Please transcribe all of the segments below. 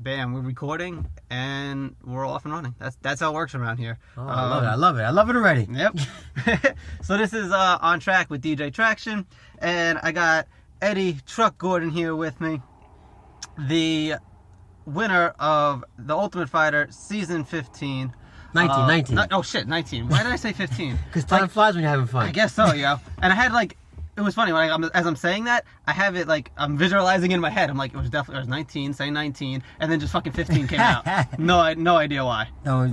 bam, we're recording and we're off and running. That's how it works around here. Oh, I love it already. Yep. So this is On Track with DJ Traction, and I got Eddie Truck Gordon here with me, the winner of the Ultimate Fighter Season 15. 19. Oh shit, 19. Why did I say 15? Because time flies when you're having fun. I guess so, yo. And I had it was funny when as I'm saying that, I have it I'm visualizing in my head. I'm like, it was 19, say 19, and then just fucking 15 came out. No idea why. No, and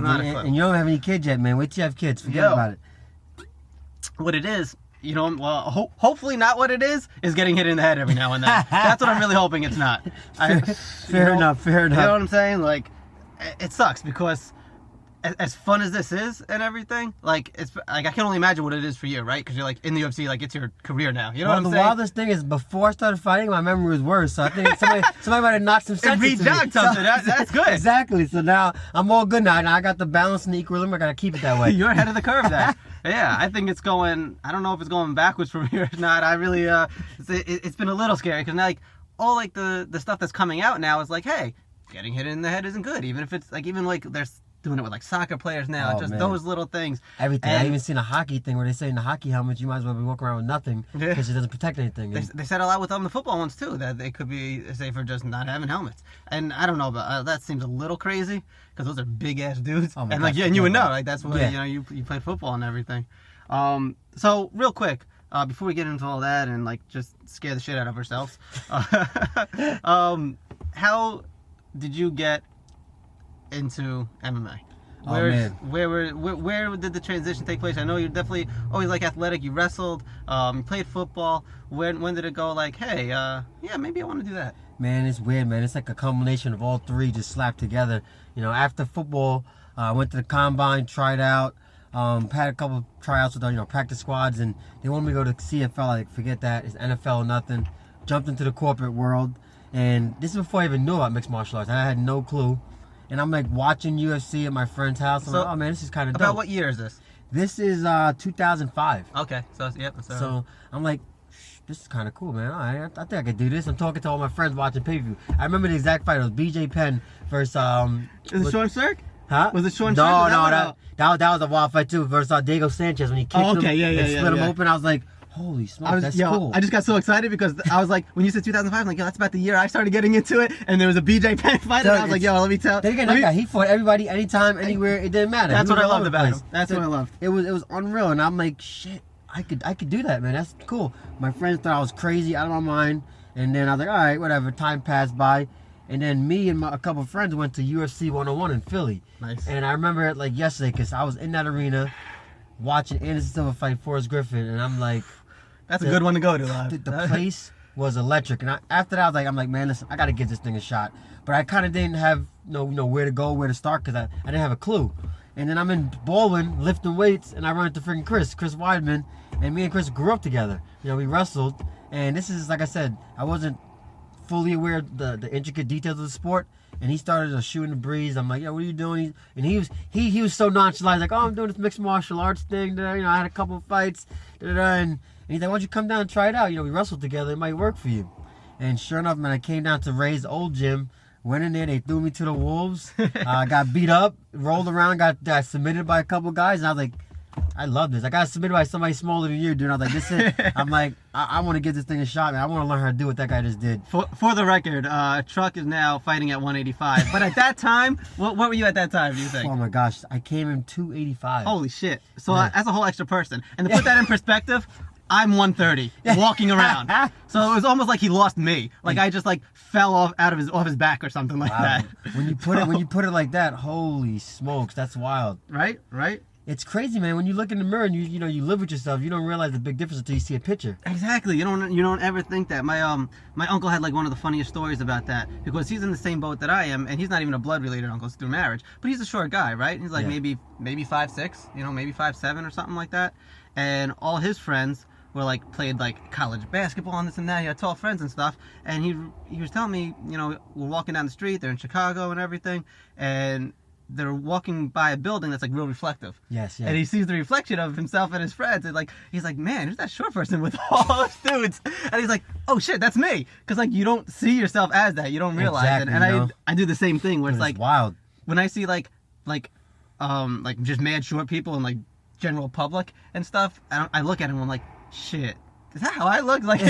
you don't have any kids yet, man. Wait till you have kids. Forget about it. What it is, hopefully not what it is getting hit in the head every now and then. That's what I'm really hoping it's not. Fair enough. You know what I'm saying? It sucks because as fun as this is and everything, it's I can only imagine what it is for you, right? Because you're in the UFC, it's your career now. You know what I'm saying? The wildest thing is before I started fighting, my memory was worse. So I think somebody might have knocked some sense into me. It rejogged something. That's good. Exactly. So now I'm all good now. Now I got the balance and the equilibrium. I gotta keep it that way. You're ahead of the curve there. Yeah, I think it's going. I don't know if it's going backwards from here or not. I really, it's been a little scary because now all the stuff that's coming out now is hey, getting hit in the head isn't good. Even if it's they're doing it with soccer players now, those little things. Everything. I even seen a hockey thing where they say in the hockey helmet you might as well be walking around with nothing because it doesn't protect anything. They said a lot with the football ones too, that they could be safer just not having helmets. And I don't know, but that seems a little crazy because those are big ass dudes. Oh my and gosh, and you would know, that's what you played football and everything. So real quick, before we get into all that and just scare the shit out of ourselves, how did you get into MMA? Where did the transition take place? I know you're definitely always athletic. You wrestled, you played football. When did it go hey, maybe I want to do that? Man, it's weird, man. It's a combination of all three just slapped together. After football, I went to the combine, tried out, had a couple tryouts with practice squads, and they wanted me to go to CFL. Forget that. It's NFL or nothing. Jumped into the corporate world, and this is before I even knew about mixed martial arts. I had no clue. And I'm watching UFC at my friend's house. I'm oh man, this is kind of dope. About what year is this? This is 2005. Okay, so So I'm this is kind of cool, man. All right, I think I could do this. I'm talking to all my friends watching pay-per-view. I remember the exact fight. It was BJ Penn versus Is it Sean Cirque? Huh? Was it Sean Cirque? No, that was a wild fight too versus Diego Sanchez when he kicked him and split him open. I was like, holy smokes, that's cool. I just got so excited because I was when you said 2005, I'm that's about the year I started getting into it, and there was a BJ Penn fight, and I was let me tell. Then again, that guy, he fought everybody, anytime, anywhere. It didn't matter. That's what I loved about him. That's what I loved. It was unreal, and I'm shit, I could do that, man. That's cool. My friends thought I was crazy, out of my mind, and then I was all right, whatever. Time passed by, and then me and a couple of friends went to UFC 101 in Philly. Nice. And I remember it yesterday because I was in that arena watching Anderson Silva fight Forrest Griffin, and I'm that's a good one to go to live. The place was electric, and after that, I'm man, listen, I gotta give this thing a shot. But I kind of didn't have where to go, where to start, because I didn't have a clue. And then I'm in Baldwin lifting weights, and I run into freaking Chris Weidman, and me and Chris grew up together. We wrestled, and this is I said, I wasn't fully aware of the intricate details of the sport. And he started shooting the breeze. I'm what are you doing? And he was so nonchalant, oh, I'm doing this mixed martial arts thing. I had a couple of fights, and he's like, why don't you come down and try it out? We wrestled together. It might work for you. And sure enough, man, I came down to Ray's old gym. Went in there. They threw me to the wolves. Got beat up. Rolled around. Got submitted by a couple guys. And I was I love this. I got submitted by somebody smaller than you, dude. I was this is it. I'm I want to give this thing a shot, man. I want to learn how to do what that guy just did. For the record, Truck is now fighting at 185. But at that time, what were you at that time, do you think? Oh my gosh, I came in 285. Holy shit. So that's a whole extra person. And to put that in perspective, I'm 130, walking around. So it was almost like he lost me. I just fell off his back or something like that. When you put it like that, holy smokes, that's wild. Right? It's crazy, man. When you look in the mirror and you live with yourself, you don't realize the big difference until you see a picture. Exactly. You don't ever think that. My uncle had one of the funniest stories about that because he's in the same boat that I am, and he's not even a blood related uncle, it's through marriage. But he's a short guy, right? He's maybe 5'6", maybe 5'7" or something like that. And all his friends were played college basketball and this and that. He had tall friends and stuff. And he was telling me, we're walking down the street, they're in Chicago and everything, and they're walking by a building that's like real reflective. Yes, yeah. And he sees the reflection of himself and his friends, and like he's like, man, who's that short person with all those dudes? And he's like, oh shit, that's me, because like you don't see yourself as that, you don't realize Exactly, it. And you know? I do the same thing where Dude, it's like wild. when I see like just mad short people in like general public and stuff, I look at him and I'm like, shit. Is that how I look? Like,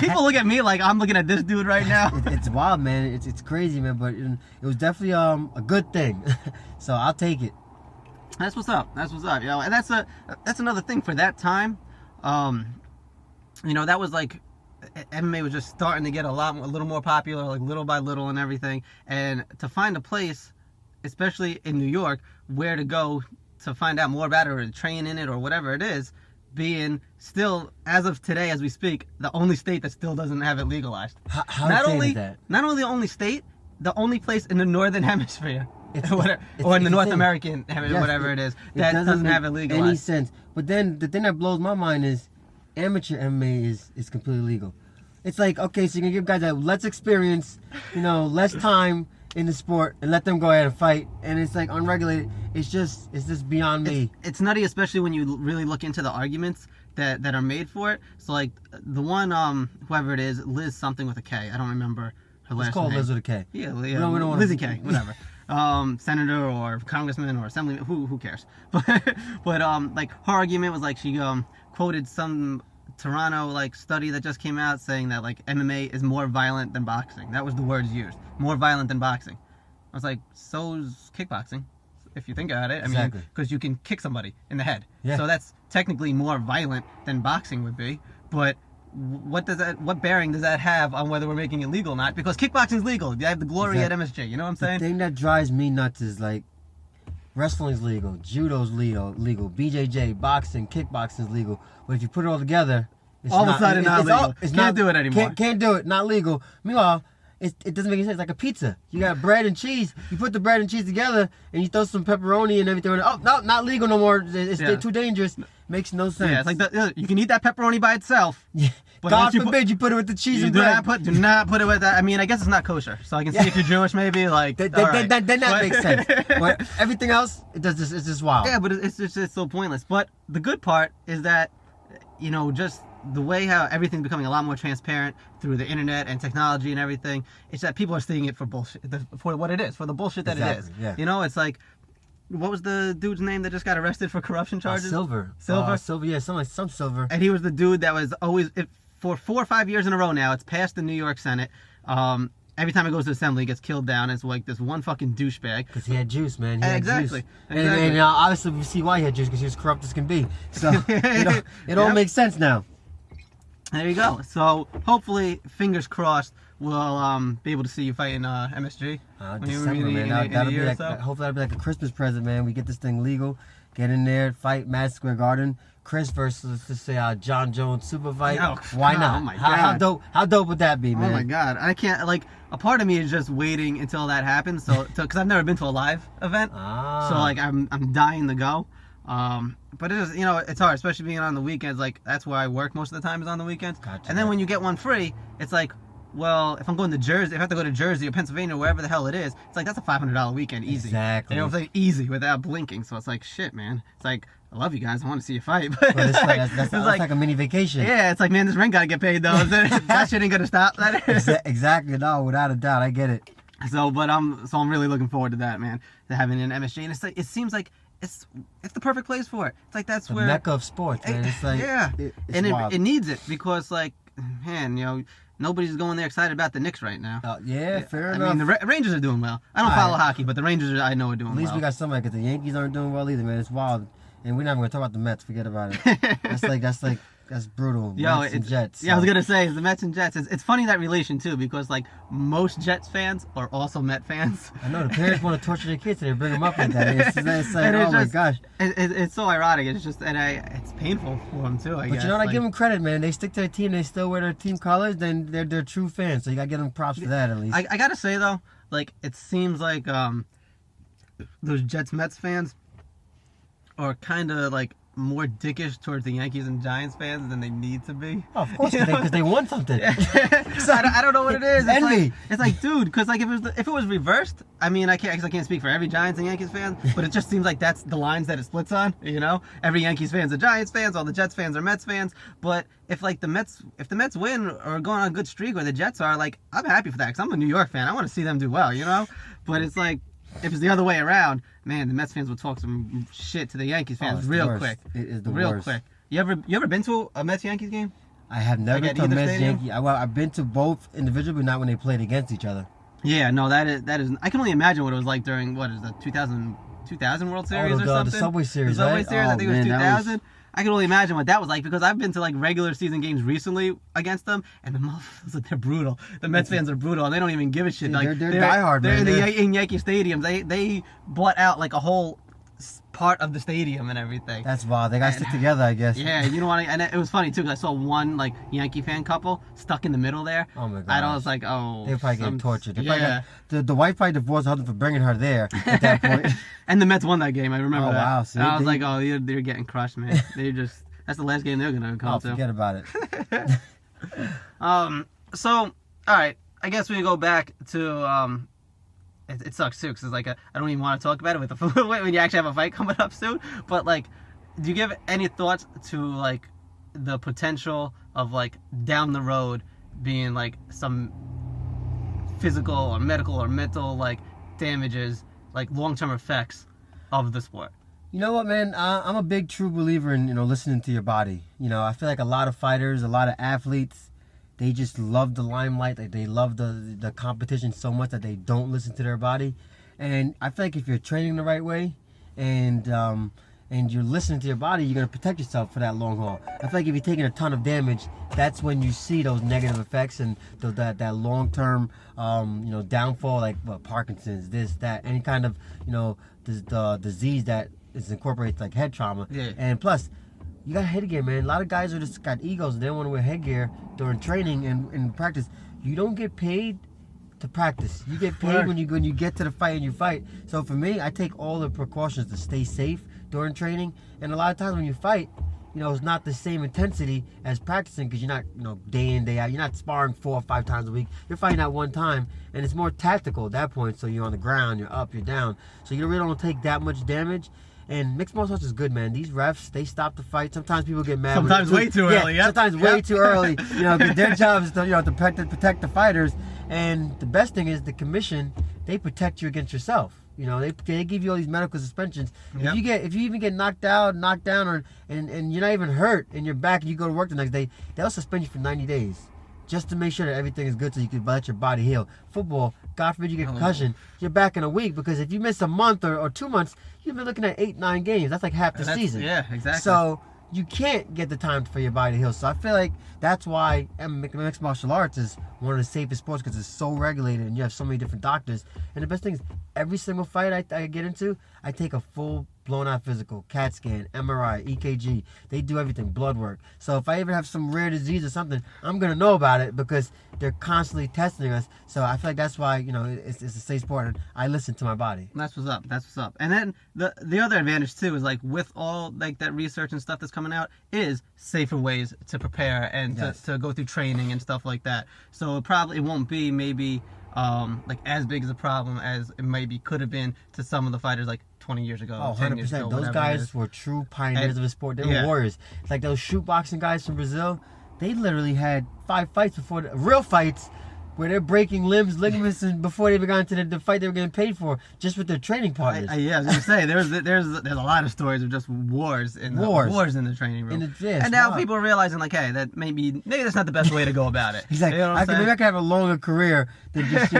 people look at me like I'm looking at this dude right now. It's wild, man. It's crazy, man. But it was definitely a good thing. So I'll take it. That's what's up. That's what's up. You know, and that's another thing for that time. You know, that was like MMA was just starting to get a little more popular, like little by little and everything. And to find a place, especially in New York, where to go to find out more about it or to train in it or whatever it is. Being still, as of today, as we speak, the only state that still doesn't have it legalized. How not insane only is that? Not only the only state, the only place in the Northern Hemisphere, or in the it's North insane. American, whatever it is, that doesn't have it legalized. Any sense? But then the thing that blows my mind is amateur MMA is completely legal. It's like, okay, so you can give guys that less experience, you know, less time in the sport, and let them go ahead and fight, and it's like unregulated. It's just beyond me. It's nutty, especially when you really look into the arguments that are made for it. So like the one, whoever it is, Liz something with a K. I don't remember her last name. It's called Liz with a K. Yeah, We don't Lizzie K, whatever. Senator or congressman or assemblyman, who cares? But like her argument was like she quoted some Toronto like study that just came out saying that like MMA is more violent than boxing. That was the words used. More violent than boxing. I was like, so's kickboxing, if you think about it. I mean, because you can kick somebody in the head. Yeah. So that's technically more violent than boxing would be. But what bearing does that have on whether we're making it legal or not? Because kickboxing's legal. You have the glory at MSG. You know what I'm saying? The thing that drives me nuts is like wrestling's legal, judo's legal, BJJ, boxing, kickboxing's legal. But if you put it all together, it's all of a sudden not legal. Can't do it anymore. Can't do it. Not legal. Meanwhile, it doesn't make any sense. Like a pizza. You got bread and cheese. You put the bread and cheese together, and you throw some pepperoni and everything. Oh, no, not legal no more. It's too dangerous. Makes no sense. Yeah, it's like you can eat that pepperoni by itself. Yeah. But God forbid you put it with the cheese and bread. Do not put it with that. I mean, I guess it's not kosher, so I can see if you're Jewish, maybe. Like, then that makes sense. But everything else, it's just wild. Yeah, but it's so pointless. But the good part is that, you know, just the way how everything's becoming a lot more transparent through the internet and technology and everything, it's that people are seeing it for bullshit, for what it is, for the bullshit that it is. Yeah. You know, it's like, what was the dude's name that just got arrested for corruption charges? Silver, yeah, some Silver. And he was the dude that was always, for 4 or 5 years in a row now, it's passed the New York Senate. Every time it goes to assembly, he gets killed down. It's like this one fucking douchebag. Because he had juice, man. He had exactly. Juice. And obviously we see why he had juice, because he was corrupt as can be. So it all makes sense now. There you go. So hopefully, fingers crossed, we'll be able to see you fight in MSG. December, man. Hopefully that'll be like a Christmas present, man. We get this thing legal, get in there, fight Madison Square Garden. Chris versus, let's say, John Jones super fight. Oh, why not? Oh my God. How dope would that be, man? Oh my God. I can't, like, a part of me is just waiting until that happens. So, because I've never been to a live event. So, like, I'm dying to go. But it is, you know, it's hard, especially being on the weekends. Like, that's where I work most of the time is on the weekends. Gotcha. And then when you get one free, it's like, well, if I'm going to Jersey, if I have to go to Jersey or Pennsylvania or wherever the hell it is, it's like, that's a $500 weekend easy. Exactly. You know, it's like easy without blinking. So it's like, shit, man. It's like, I love you guys. I want to see you fight. But it's that's like a mini vacation. Yeah, it's like, man, this rent got to get paid, though. That shit ain't going to stop. Exactly. No, without a doubt. I get it. So, but I'm really looking forward to that, man. To having an MSG. And it's like, it seems like it's the perfect place for it. It's like, that's where... The mecca of sports, man. It's like... Yeah. It needs it because, like, man, you know... Nobody's going there excited about the Knicks right now. Fair enough. I mean, the Rangers are doing well. I don't follow hockey, but the Rangers, I know, are doing well. At least we got somebody, because the Yankees aren't doing well either, man. It's wild. And we're not even going to talk about the Mets. Forget about it. That's brutal. Yo, Mets and Jets. Yeah, I was going to say, it's the Mets and Jets. It's funny, that relation, too, because, like, most Jets fans are also Met fans. I know. The parents want to torture their kids, so they bring them up like that. It's like, oh, my gosh. It's so ironic. It's just, it's painful for them, too, I guess. But you know what? I give them credit, man. They stick to their team. They still wear their team colors. Then they're true fans. So you got to give them props for that, at least. I got to say, though, like, it seems like those Jets-Mets fans are kind of, like, more dickish towards the Yankees and Giants fans than they need to be. Oh, of course, because they won something. I don't know what it is. Envy. It's like, dude, because like if it was reversed, I mean, I can't speak for every Giants and Yankees fan, but it just seems like that's the lines that it splits on. You know, every Yankees fans are Giants fans, all the Jets fans are Mets fans. But if like the Mets win or go on a good streak, or the Jets are, like, I'm happy for that because I'm a New York fan. I want to see them do well, you know. But it's like, if it's the other way around, man, the Mets fans would talk some shit to the Yankees fans real quick. It is the real worst. Quick. You ever been to a Mets Yankees game? I have never Like been to a at either Mets stadium? Yankee. Well, I've been to both individually, but not when they played against each other. Yeah, no, that is. I can only imagine what it was like during, what is the 2000 World Series or something? The Subway Series, The Subway right? Series, I think it was man, 2000. I can only imagine what that was like because I've been to like regular season games recently against them, and the motherfuckers, they're brutal. The Mets fans are brutal, and they don't even give a shit. Yeah, Like they're diehard, they're man. in Yankee Stadium. They bought out like a whole part of the stadium and everything. That's wild. They got to stick together, I guess. Yeah, you know what? And it was funny too because I saw one like Yankee fan couple stuck in the middle there. Oh my god! And I was like, oh, they were probably getting tortured. Yeah. The wife probably divorced her husband for bringing her there at that point. And the Mets won that game. I remember that. Wow! See, and I was like, oh, they're getting crushed, man. That's the last game they're gonna come to. Forget about it. So, all right. I guess we go back to It sucks too, because it's like I don't even want to talk about it with the when you actually have a fight coming up soon. But like, do you give any thoughts to like the potential of like down the road being like some physical or medical or mental like damages, like long-term effects of the sport? You know what, man? I'm a big true believer in listening to your body. I feel like a lot of fighters, a lot of athletes, they just love the limelight. Like they love the competition so much that they don't listen to their body. And I feel like if you're training the right way, and you're listening to your body, you're gonna protect yourself for that long haul. I feel like if you're taking a ton of damage, that's when you see those negative effects and that long term downfall, like Parkinson's, this, that, any kind of the disease that is incorporates like head trauma. Yeah. And plus, you got headgear, man. A lot of guys are just got egos and they don't want to wear headgear during training and practice. You don't get paid to practice. You get paid when you get to the fight and you fight. So for me, I take all the precautions to stay safe during training. And a lot of times when you fight, it's not the same intensity as practicing because you're not, day in, day out. You're not sparring 4 or 5 times a week. You're fighting out one time, and it's more tactical at that point. So you're on the ground, you're up, you're down. So you really don't take that much damage. And mixed martial arts is good, man. These refs, they stop the fight. Sometimes people get mad. Sometimes way too early. Yep. Sometimes way too early. Because their job is to protect the fighters. And the best thing is the commission, they protect you against yourself. They give you all these medical suspensions. Yep. If you even get knocked down, or and you're not even hurt and you're back and you go to work the next day, they'll suspend you for 90 days. Just to make sure that everything is good so you can let your body heal. Football, God forbid you get concussion, you're back in a week because if you miss a month or 2 months, you've been looking at 8-9 games. That's like half the season. Yeah, exactly. So you can't get the time for your body to heal. So I feel like that's why mixed martial arts is one of the safest sports because it's so regulated and you have so many different doctors. And the best thing is every single fight I get into, I take a full blown out physical, CAT scan, MRI, EKG. They do everything, blood work. So if I ever have some rare disease or something, I'm going to know about it because they're constantly testing us. So I feel like that's why, it's a safe sport and I listen to my body. That's what's up. And then the other advantage too is like with all like that research and stuff that's coming out is safer ways to prepare and to go through training and stuff like that. So it won't be maybe like as big as a problem as it maybe could have been to some of the fighters like 20 years ago. Oh, 10 years 100%. ago, Those guys were true pioneers of the sport. They were warriors. It's like those shoot boxing guys from Brazil. They literally had 5 fights before real fights where they're breaking limbs, ligaments, and before they even got into the fight they were getting paid for, just with their training partners. I was gonna say there's a lot of stories of just wars in the training room. And now people are realizing like, hey, that maybe that's not the best way to go about it. He's like, maybe I could have a longer career than just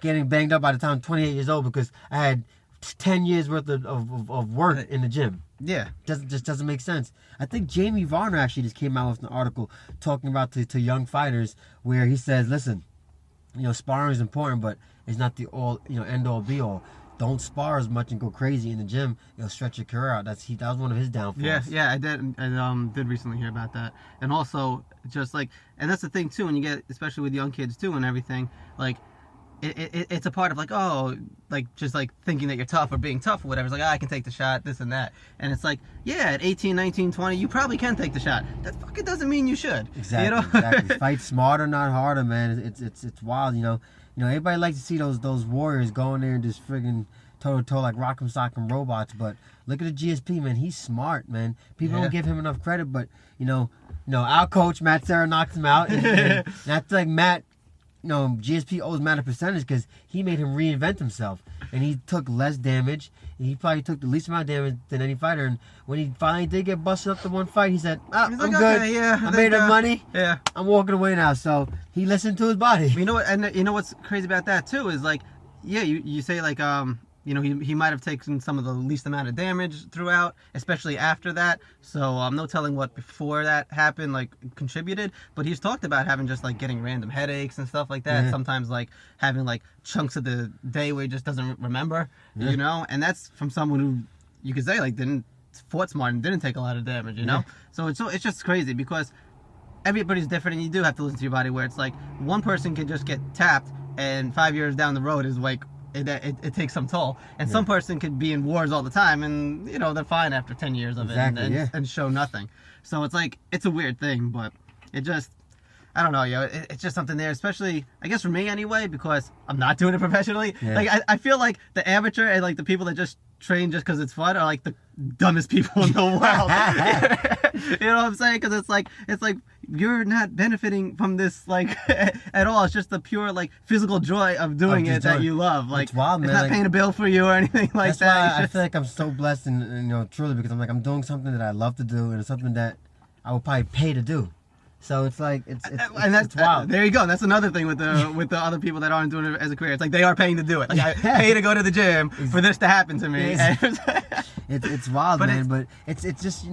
getting banged up by the time I'm 28 years old because I had 10 years worth of work in the gym. Yeah. Just doesn't make sense. I think Jamie Varner actually just came out with an article talking about to young fighters where he says, listen, sparring is important, but it's not the end all be all. Don't spar as much and go crazy in the gym. It'll stretch your career out. That was one of his downfalls. Yeah, I did recently hear about that. And also just like, and that's the thing too, when you get, especially with young kids too and everything, like it's a part of like, oh, like just like thinking that you're tough or being tough or whatever. It's like, I can take the shot, this and that. And it's like, yeah, at 18, 19, 20, you probably can take the shot. That fucking doesn't mean you should. Exactly. You know? Exactly. Fight smarter, not harder, man. It's wild. Everybody likes to see those warriors going there and just friggin' toe to toe like rock'em sock'em robots. But look at the GSP, man. He's smart, man. People don't give him enough credit, but our coach Matt Serra knocked him out, and that's like Matt. GSP owes Matt a percentage because he made him reinvent himself, and he took less damage. He probably took the least amount of damage than any fighter. And when he finally did get busted up the one fight, he said, "I'm like, good. Okay, yeah, I made the money. Yeah, I'm walking away now." So he listened to his body. You know what? And you know what's crazy about that too is like, yeah, you say like he might have taken some of the least amount of damage throughout, especially after that. So no telling what before that happened like contributed. But he's talked about having just like getting random headaches and stuff like that. Yeah. Sometimes like having like chunks of the day where he just doesn't remember. Yeah. And that's from someone who you could say like didn't fought smart and didn't take a lot of damage. So it's just crazy because everybody's different, and you do have to listen to your body. Where it's like one person can just get tapped, and 5 years down the road is like. It takes some toll, and some person could be in wars all the time, and they're fine after 10 years of it and show nothing. So it's like it's a weird thing, but it just I don't know, it's just something there, especially I guess for me anyway, because I'm not doing it professionally. Like I feel like the amateur and like the people that just train just because it's fun are like the dumbest people in the world. You know what I'm saying? Because it's like you're not benefiting from this like at all. It's just the pure like physical joy of doing it that you love. Like it's wild, man. It's not paying a bill for you or anything like that's that. Why I feel like I'm so blessed and truly, because I'm doing something that I love to do, and it's something that I would probably pay to do. So it's like it's wild. There you go. That's another thing with the other people that aren't doing it as a career. It's like they are paying to do it. Like I pay to go to the gym for this to happen to me. It's wild, man. But it's just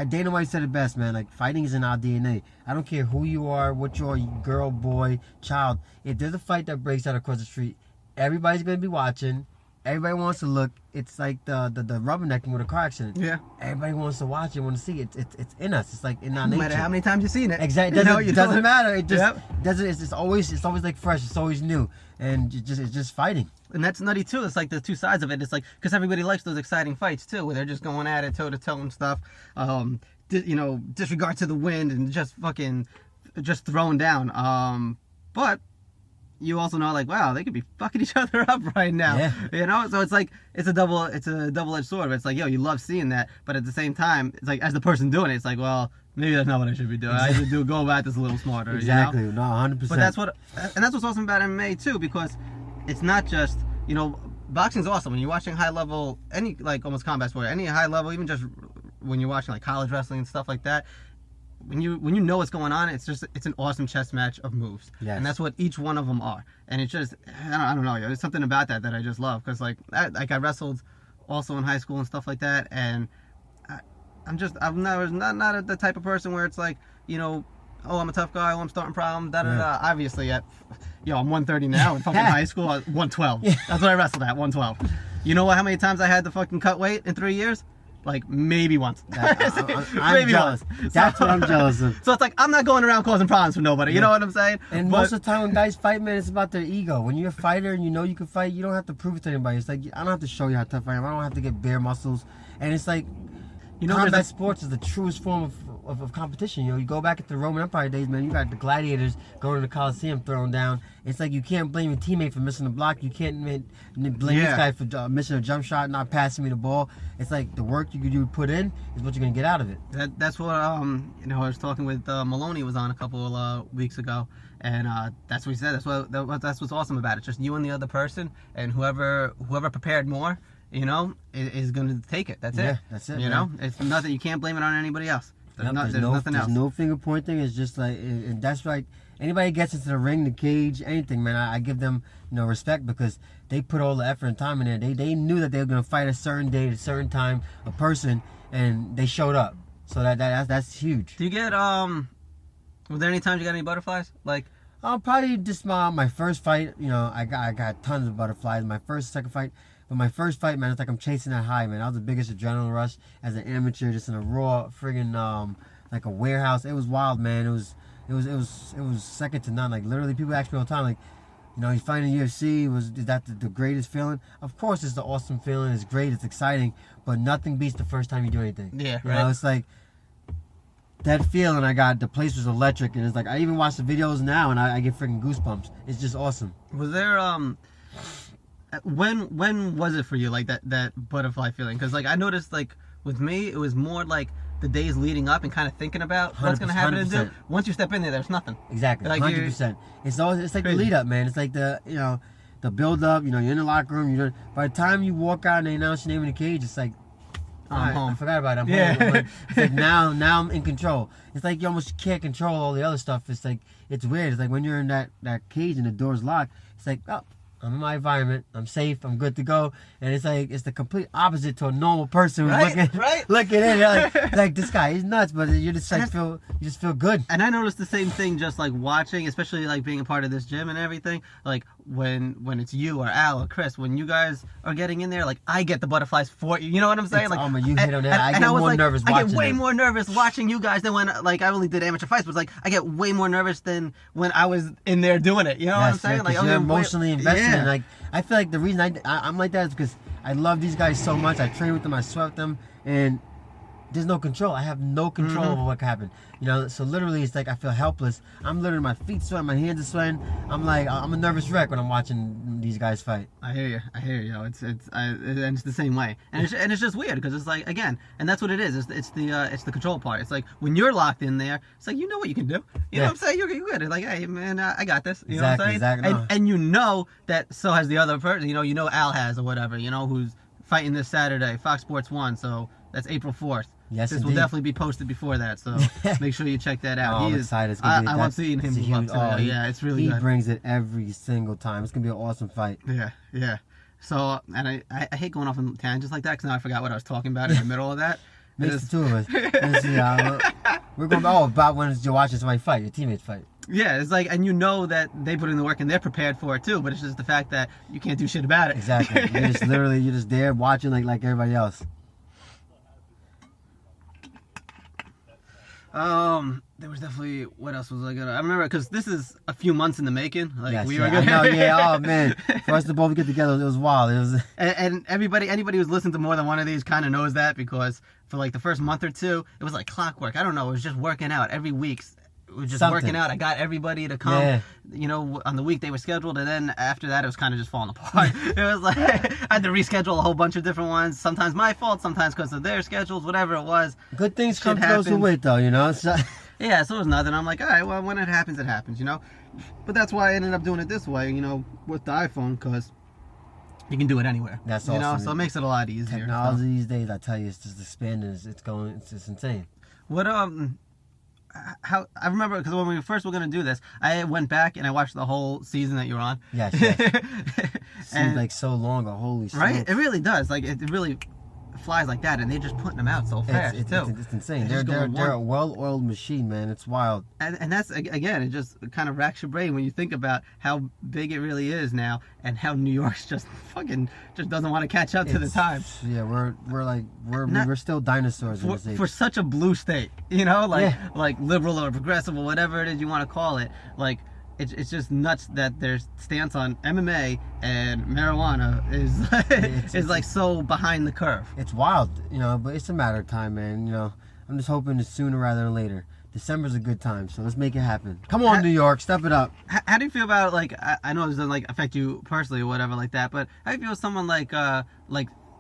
Dana White said it best, man. Like fighting is in our DNA. I don't care who you are, what you're, girl, boy, child. If there's a fight that breaks out across the street, everybody's gonna be watching. Everybody wants to look. It's like the rubbernecking with a car accident. Yeah. Everybody wants to watch it, want to see it. It's in us. It's like in our nature. No matter how many times you've seen it. Exactly. It doesn't matter. It just doesn't. It's always like fresh. It's always new, and it's just fighting. And that's nutty too. It's like the two sides of it. It's like because everybody likes those exciting fights too, where they're just going at it toe to toe and stuff. Disregard to the wind and just throwing down. But you also know, like, wow, they could be fucking each other up right now. Yeah. So it's like it's a double-edged sword. It's like, yo, you love seeing that, but at the same time, it's like as the person doing it, it's like, well, maybe that's not what I should be doing. I should go about this a little smarter. Exactly. No, 100%. But that's what's awesome about MMA too, because it's not just boxing's awesome when you're watching high level, any like almost combat sport, any high level, even just when you're watching like college wrestling and stuff like that. When you know what's going on, it's an awesome chess match of moves, and that's what each one of them are. And it's just I don't know, there's something about that I just love, because like I wrestled also in high school and stuff like that, and I'm not the type of person where it's like oh, I'm a tough guy, I'm starting problems, Obviously I'm 130 now. In fucking high school, I was 112. That's what I wrestled at, 112. You know how many times I had to fucking cut weight in 3 years? Like maybe once. I'm jealous. That's what I'm jealous of. So it's like I'm not going around causing problems for nobody. You know what I'm saying? And most of the time when guys fight, man, it's about their ego. When you're a fighter and you know you can fight, you don't have to prove it to anybody. It's like I don't have to show you how tough I am. I don't have to get bare muscles. And it's like combat sports is the truest form of competition. You go back at the Roman Empire days, man. You got the gladiators going to the Coliseum throwing down. It's like you can't blame your teammate for missing a block. You can't blame this guy for missing a jump shot, not passing me the ball. It's like the work you put in is what you're gonna get out of it. That's what I was talking with Maloney was on a couple of weeks ago, and that's what he said. That's what's awesome about it. Just you and the other person, and whoever prepared more, is gonna take it. That's it. That's it. It's nothing. You can't blame it on anybody else. There's nothing else. There's no finger pointing. It's just like, and that's right. Anybody gets into the ring, the cage, anything, man, I give them, respect, because they put all the effort and time in there. They knew that they were gonna fight a certain day, at a certain time, a person, and they showed up. So that's huge. Do you get Was there any times you got any butterflies? Like, probably just my first fight. I got tons of butterflies. My first, second fight. But my first fight, man, it's like I'm chasing that high, man. That was the biggest adrenaline rush as an amateur, just in a raw friggin' like a warehouse. It was wild, man. It was second to none. Like literally, people ask me all the time, like, You know, you fighting UFC, is that the greatest feeling? Of course, it's the awesome feeling. It's great. It's exciting, but nothing beats the first time you do anything. Yeah, you know, it's like that feeling I got. The place was electric, and it's like I even watch the videos now, and I get freaking goosebumps. It's just awesome. Was there when was it for you, like that butterfly feeling? Because like I noticed, like with me, it was more like the days leading up and kind of thinking about what's going to happen and do. Once you step in there, there's nothing. Exactly, like 100%. It's like crazy. The lead up, man. It's like the the build up. You know, you're in the locker room. By the time you walk out and they announce your name in the cage, it's like, I'm home. I forgot about it. I'm home. It's like now I'm in control. It's like you almost can't control all the other stuff. It's like it's weird. It's like when you're in that cage and the door's locked. It's like, oh, I'm in my environment. I'm safe. I'm good to go. And it's like it's the complete opposite to a normal person looking in. Like this guy, he's nuts, but you just like you just feel good. And I noticed the same thing, just like watching, especially like being a part of this gym and everything. Like when it's you or Al or Chris, when you guys are getting in there, like I get the butterflies for you. You know what I'm saying? You hit on that. I get more nervous watching. I get way more nervous watching you guys than when like I only did amateur fights. But it's like I get way more nervous than when I was in there doing it. You know what I'm saying? Like you're emotionally invested. And like I feel like the reason I'm like that is because I love these guys so much. I train with them. I sweat with them, and there's no control. I have no control over what can happen. You know, so literally it's like I feel helpless. I'm literally, my feet sweating, my hands are sweating. I'm like, I'm a nervous wreck when I'm watching these guys fight. I hear you. And it's the same way. And it's just weird because it's like, again, and that's what it is. It's the control part. It's like when you're locked in there, it's like you know what you can do. You know what I'm saying? You're good. It's like, hey man, I got this. You know what I'm saying? Exactly. And you know that so has the other person. You know Al has or whatever. You know who's fighting this Saturday, Fox Sports 1. So that's April 4th. Yes, this will definitely be posted before that, so make sure you check that out. I'm excited. I love seeing him move up. Yeah, it's really good. He brings it every single time. It's gonna be an awesome fight. Yeah. So, and I hate going off on tangents like that because now I forgot what I was talking about in the middle of that. Makes the two of us. We're going about when you're watching somebody fight, your teammates fight. Yeah, it's like, and you know that they put in the work and they're prepared for it too, but it's just the fact that you can't do shit about it. Exactly. You're just there watching like everybody else. There was definitely, what else was I gonna, I remember, because this is a few months in the making, like yes, we were gonna, oh man, for us to both get together, it was wild. It was, and anybody who's listened to more than one of these kind of knows that, because for like the first month or two, it was like clockwork. I don't know, it was just working out every week. It was just working out. I got everybody to come, you know, on the week they were scheduled, and then after that, it was kind of just falling apart. It was like, I had to reschedule a whole bunch of different ones, sometimes my fault, sometimes because of their schedules, whatever it was. Good things come to those who wait, though, you know? So... Yeah, so it was nothing. I'm like, all right, well, when it happens, you know? But that's why I ended up doing it this way, you know, with the iPhone, because you can do it anywhere. That's awesome. You know, so it makes it a lot easier. Technology these days, I tell you, it's just expanding. It's just insane. What, how, I remember, because when we first were going to do this, I went back and I watched the whole season that you were on. Yes. Seems like so long, but holy shit. Right? It really does. Like, it really flies like that, and they're just putting them out so fast, too. It's insane. They're a well-oiled machine, man. It's wild. And that's, again, it just kind of racks your brain when you think about how big it really is now, and how New York's just fucking just doesn't want to catch up to the times. Yeah, we're still dinosaurs in this age. For such a blue state, you know, like liberal or progressive or whatever it is you want to call it, like. It's just nuts that their stance on MMA and marijuana is like so behind the curve. It's wild, you know, but it's a matter of time, man. You know, I'm just hoping it's sooner rather than later. December's a good time, so let's make it happen. Come on, New York, step it up. How do you feel about, like, I know it doesn't like affect you personally or whatever like that, but how do you feel with someone like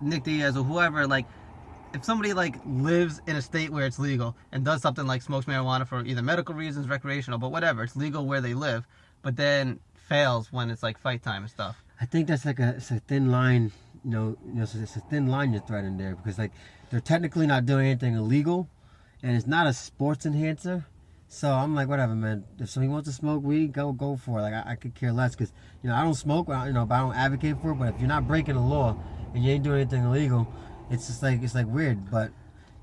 Nick Diaz or whoever, like, if somebody like lives in a state where it's legal and does something like smokes marijuana for either medical reasons, recreational, but whatever, it's legal where they live, but then fails when it's like fight time and stuff? I think that's like it's a thin line, you know, so it's a thin line you're threading there, because like they're technically not doing anything illegal, and it's not a sports enhancer. So I'm like, whatever, man. If somebody wants to smoke weed, go for it. Like I could care less, because you know I don't smoke, you know, but I don't advocate for it. But if you're not breaking the law and you ain't doing anything illegal, it's just like weird. But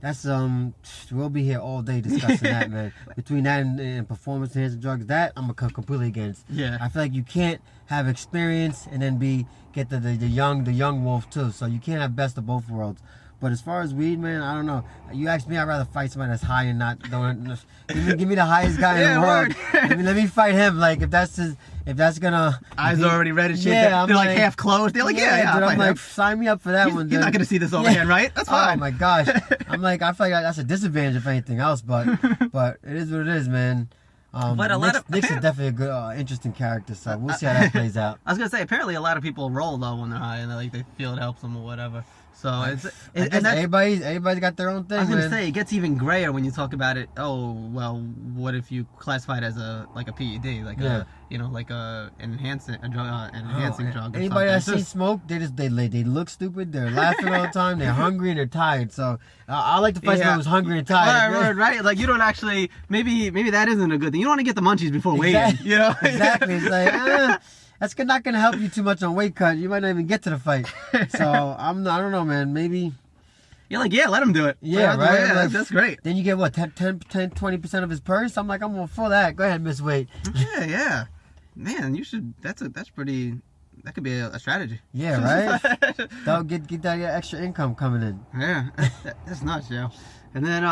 that's we'll be here all day discussing that, man. Between that and performance enhancing drugs, that I'm completely against. Yeah. I feel like you can't have experience and then get the young wolf too. So you can't have best of both worlds. But as far as weed, man, I don't know. You ask me, I'd rather fight somebody that's high and not don't. Give me the highest guy in the world. Let me fight him. Like if that's gonna eyes already red and shit. Yeah, they're like half closed. They're like, yeah. Dude, I'm like, sign me up for that one. He's not gonna see this overhand, right? That's fine. Oh my gosh. I'm like, I feel like that's a disadvantage if anything else. But it is what it is, man. But Nick's is definitely a good, interesting character. So we'll see how that plays out. I was gonna say, apparently a lot of people roll though when they're high, and they feel it helps them or whatever. So everybody's got their own thing. I was gonna say it gets even grayer when you talk about it. Oh well, what if you classify it as a p.e.d. like an enhancing drug? Anybody that sees smoke, they look stupid. They're laughing all the time. They're hungry and they're tired. So I like to fight someone who's hungry and tired. Right? Like you don't actually maybe that isn't a good thing. You don't want to get the munchies before weigh-in. You know exactly. It's like. That's not gonna help you too much on weight cut. You might not even get to the fight. So I don't know, man. Maybe you're like, yeah, let him do it. Yeah, right. Yeah, like, that's great. Then you get what 20% of his purse. I'm like, I'm all for that. Go ahead, Miss Weight. Yeah. Man, you should. That's pretty. That could be a strategy. Yeah, right. Don't get that extra income coming in. Yeah, that's nuts, yo. And then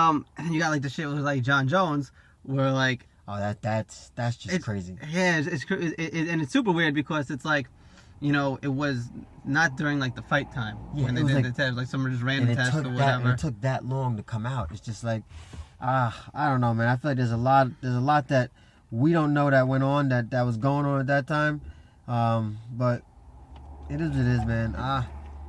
you got like the shit with like John Jones, where like. Oh, that's just crazy. Yeah, and it's super weird because it's like, it was not during like the fight time when they did the test, like some just random test or whatever. It took that long to come out. It's just like, I don't know, man. I feel like there's a lot that we don't know that went on that was going on at that time, but it is what it is, man.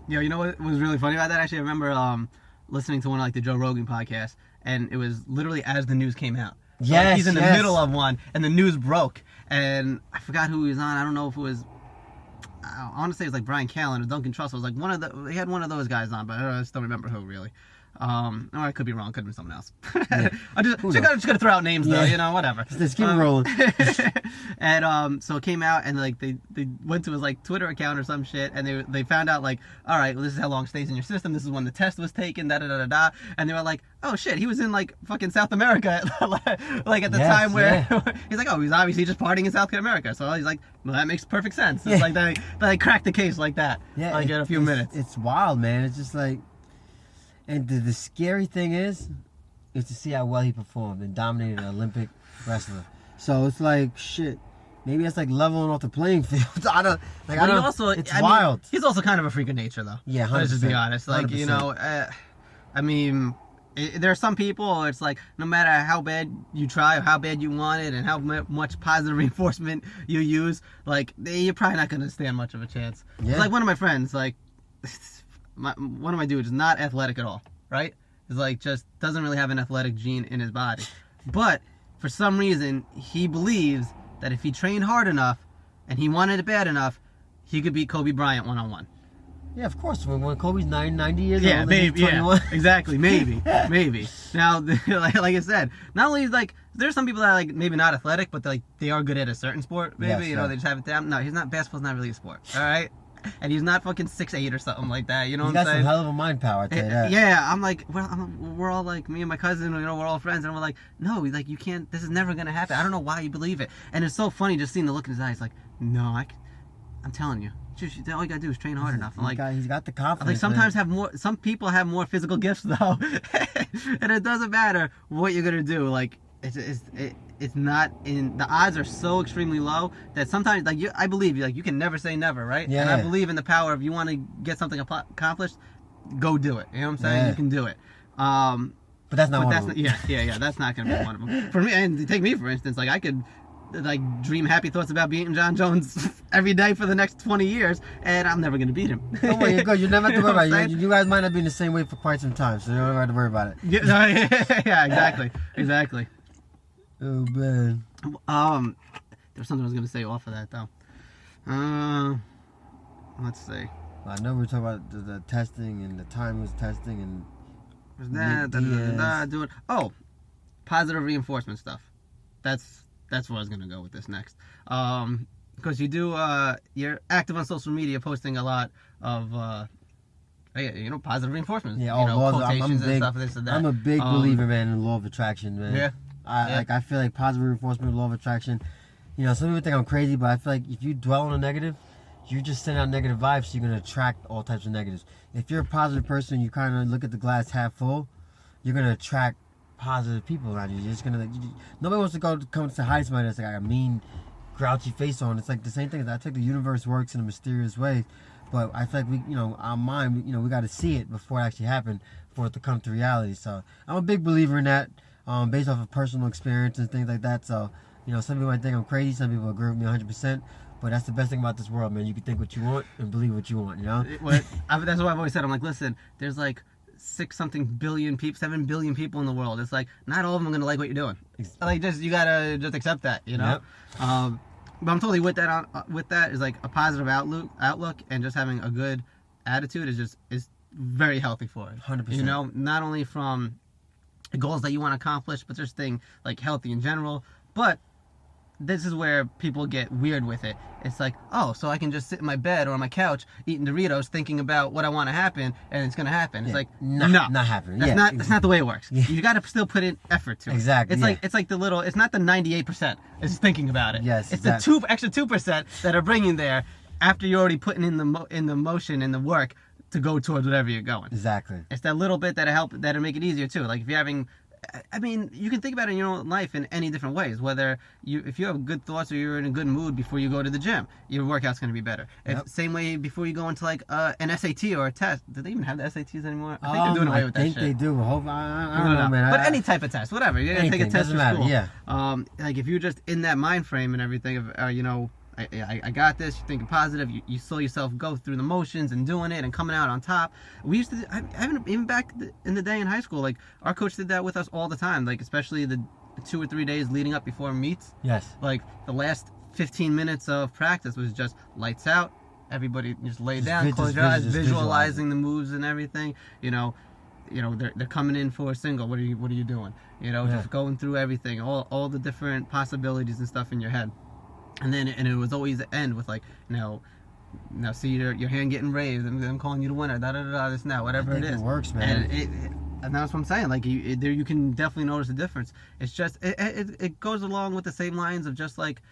You know what was really funny about that? Actually, I remember listening to one of like the Joe Rogan podcast, and it was literally as the news came out. So yes, he's in the middle of one, and the news broke, and I forgot who he was on. I don't know if it was. I want to say it was like Brian Callen or Duncan Trussell. It was like he had one of those guys on, but I just don't remember who really. Or I could be wrong. Could have been someone else. Yeah. I just gotta throw out names though. Whatever. Just keep rolling. And so it came out, and like they went to his like Twitter account or some shit, and they found out like, all right, well, this is how long it stays in your system. This is when the test was taken. And they were like, oh shit, he was in like fucking South America, like at the time where he's like, oh, he's obviously just partying in South America. So he's like, well, that makes perfect sense. It's like they cracked the case like that. Yeah, like in a few minutes. It's wild, man. It's just like. And the scary thing is to see how well he performed and dominated an Olympic wrestler. So it's like, shit, maybe that's like leveling off the playing field. It's wild. He's also kind of a freak of nature, though. Yeah, 100%. Let's just be honest. Like, 100%. There are some people, it's like, no matter how bad you try or how bad you want it and how much positive reinforcement you use, like, you're probably not going to stand much of a chance. Yeah. It's like one of my friends, like... one of my dudes is not athletic at all, right? He's like just doesn't really have an athletic gene in his body. But for some reason, he believes that if he trained hard enough and he wanted it bad enough, he could beat Kobe Bryant one-on-one. Yeah, of course. When Kobe's 90 years old, maybe, he's 21. Yeah, exactly. Maybe. Now, like I said, not only like there's some people that are like maybe not athletic, but they are good at a certain sport. Maybe they just have it down. No, he's not. Basketball's not really a sport. All right. And he's not fucking 6'8" or something like that. You know what I'm saying? He's got some hell of a mind power, I tell you that. Yeah, I'm like, we're all like, me and my cousin, we're all friends, and we're like, no, like, you can't, this is never going to happen. I don't know why you believe it. And it's so funny just seeing the look in his eyes, like, no, I'm telling you. All you gotta do is train hard enough. He's got the confidence. Like some people have more physical gifts though, and it doesn't matter what you're gonna do. Like it's not in the odds are so extremely low that sometimes I believe you can never say never, right? Yeah. And I believe in the power of you want to get something accomplished, go do it. You know what I'm saying? Yeah. You can do it. But that's not one of them. Yeah. That's not gonna be one of them. For me, and take me for instance, like I could. Like dream happy thoughts about beating John Jones every day for the next 20 years, and I'm never gonna beat him. Don't worry, you're good. You never have to worry about it. You guys might not be in the same weight for quite some time, so you don't have to worry about it. Yeah, exactly. Oh man. There's something I was gonna say off of that though. Let's see. I know we were talking about the testing and the time was testing and doing positive reinforcement stuff. That's where I was gonna go with this next. Because you're active on social media, posting a lot of positive reinforcement. Yeah, quotations and stuff. This and that. I'm a big believer, man, in the law of attraction, man. Yeah. I feel like positive reinforcement, law of attraction. Some people think I'm crazy, but I feel like if you dwell on a negative, you just send out negative vibes, so you're gonna attract all types of negatives. If you're a positive person, you kind of look at the glass half full, you're gonna attract positive people around you. You're just gonna nobody wants to come to hide somebody that's like a mean, grouchy face on. It's like the same thing. I think the universe works in a mysterious way, but I feel like our mind, we got to see it before it actually happened, for it to come to reality. So I'm a big believer in that, based off of personal experience and things like that. So some people might think I'm crazy, some people agree with me 100%. But that's the best thing about this world, man. You can think what you want and believe what you want, That's what I've always said. I'm like, listen, there's like 7 billion people in the world. It's like, not all of them are gonna like what you're doing. Like, you gotta just accept that, Yep. But I'm totally with that. With that is like a positive outlook, and just having a good attitude is very healthy for it. 100%. Not only from the goals that you want to accomplish, but just staying like healthy in general. But this is where people get weird with it. It's like, oh, so I can just sit in my bed or on my couch eating Doritos, thinking about what I want to happen, and it's gonna happen. It's like, no, not happening. That's not the way it works. Yeah. You got to still put in effort to it. Exactly. It's like the little. It's not the 98%. It's thinking about it. Yes. It's exactly. The extra 2% that are bringing there after you're already putting in the motion and the work to go towards whatever you're going. Exactly. It's that little bit that'll make it easier too. Like if you're having. I mean, you can think about it in your own life in any different ways. Whether if you have good thoughts or you're in a good mood before you go to the gym, your workout's going to be better. Yep. Same way before you go into like an SAT or a test. Do they even have the SATs anymore? I think they're doing away with that shit. I think they do. I don't know, man. But any type of test, whatever. You're going to take a test for school. Yeah. Like if you're just in that mind frame and everything of, I got this. You're thinking positive. You saw yourself go through the motions and doing it and coming out on top. We used to. I haven't even back in the day in high school. Like our coach did that with us all the time. Like especially the 2 or 3 days leading up before meets. Yes. Like the last 15 minutes of practice was just lights out. Everybody just lay down, close your eyes, visualizing the moves and everything. They're coming in for a single. What are you doing? Just going through everything, all the different possibilities and stuff in your head. And it was always the end with like, now see your hand getting raised, and I'm calling you the winner, this and that, whatever it is. It works, man. And that's what I'm saying. Like you can definitely notice the difference. It's just it goes along with the same lines of just like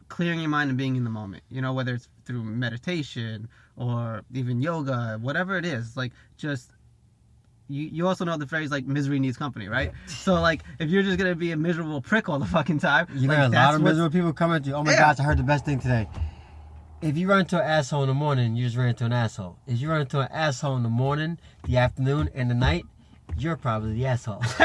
clearing your mind and being in the moment. Whether it's through meditation or even yoga, whatever it is. Like just. You also know the phrase like misery needs company, right? So like if you're just gonna be a miserable prick all the fucking time, you got a lot of miserable people coming to you. Oh my gosh, I heard the best thing today. If you run into an asshole in the morning, you just ran into an asshole. If you run into an asshole in the morning, the afternoon, and the night, you're probably the asshole. So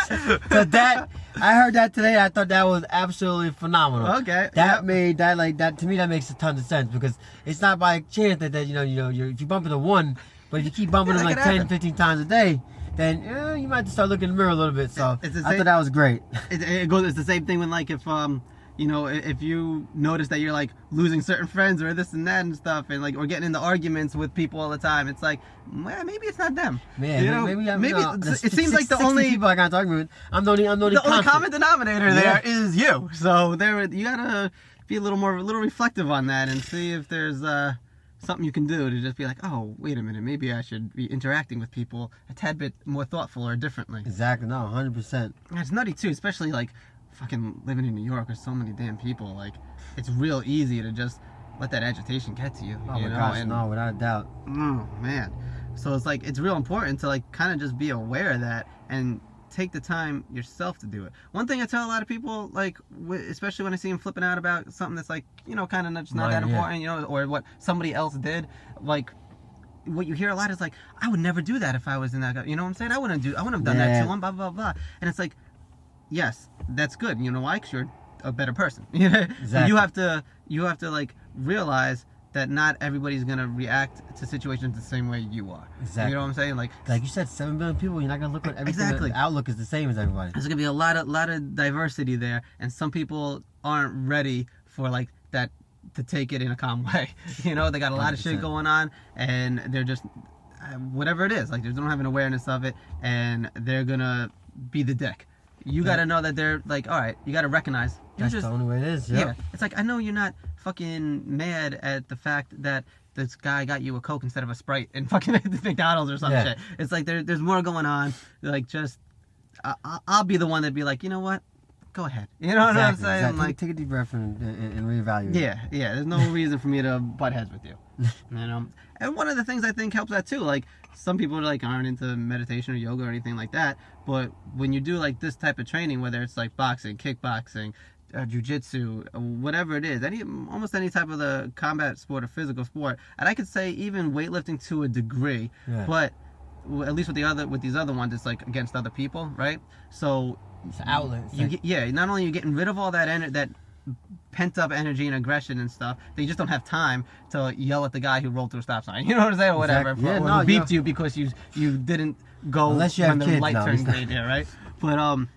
I heard that today. I thought that was absolutely phenomenal. Okay. That made that like that to me. That makes a ton of sense because it's not by chance that if you bump into one. But if you keep bumping them like 10, 15 times a day, then you might have to start looking in the mirror a little bit. So I thought that was great. It's the same thing when like if you notice that you're like losing certain friends or this and that and stuff, and like or getting into arguments with people all the time, it's like maybe it's not them. Yeah, maybe it seems like the only people I got to argue with. I'm the only common denominator there is you. So you gotta be a little reflective on that and see if there's something you can do to just be like, oh, wait a minute, maybe I should be interacting with people a tad bit more thoughtful or differently. Exactly, no, 100%. It's nutty too, especially like fucking living in New York with so many damn people. Like, it's real easy to just let that agitation get to you. Oh my gosh, no, without a doubt. Oh man, so it's like it's real important to like kind of just be aware of that and take the time yourself to do it. One thing I tell a lot of people, like especially when I see them flipping out about something that's like kind of just not that important, or what somebody else did, like what you hear a lot is like, I would never do that if I was in that guy. You know what I'm saying? I wouldn't have done that to him. Blah blah blah. And it's like, yes, that's good. You know why? Because you're a better person. Exactly. You have to like realize that not everybody's gonna react to situations the same way you are. Exactly. You know what I'm saying? Like you said, 7 billion people. You're not gonna look at everything. Exactly. The outlook is the same as everybody. There's gonna be a lot of diversity there, and some people aren't ready for like that to take it in a calm way. They got a lot 100%. Of shit going on, and they're just whatever it is. Like they don't have an awareness of it, and they're gonna be the dick. You gotta know that they're like, all right. You gotta recognize. That's the only way it is. Yeah. It's like, I know you're not fucking mad at the fact that this guy got you a Coke instead of a Sprite in fucking McDonald's or some shit. It's like there's more going on. Like just, I'll be the one that'd be like, you know what? go ahead. You know what I'm saying? Exactly. Like, take a deep breath and reevaluate. yeah. There's no reason for me to butt heads with you. You know. And one of the things I think helps that too, like some people like aren't into meditation or yoga or anything like that, but when you do like this type of training, whether it's like boxing, kickboxing, jiu-jitsu, whatever it is, almost any type of the combat sport or physical sport, and I could say even weightlifting to a degree, but at least with these other ones, it's like against other people, right? So it's an outlet. Not only are you getting rid of all that pent up energy and aggression and stuff, they just don't have time to yell at the guy who rolled through a stop sign. You know what I'm saying? Or whatever. Exactly. Or who beeped you because you didn't go unless you have when kids, the light turned green, right? But and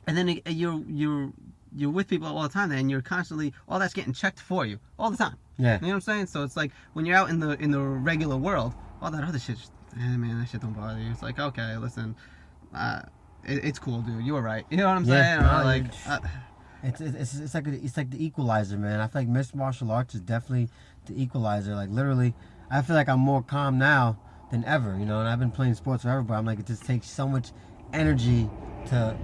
then you're with people all the time, and you're constantly, all that's getting checked for you all the time. Yeah. You know what I'm saying? So it's like when you're out in the regular world, all that other shit, man, that shit don't bother you. It's like, okay, listen, it's cool, dude. You were right. You know what I'm saying? Or like. It's like the equalizer, man. I feel like mixed martial arts is definitely the equalizer. Like literally, I feel like I'm more calm now than ever, you know. And I've been playing sports forever, but I'm like, it just takes so much energy to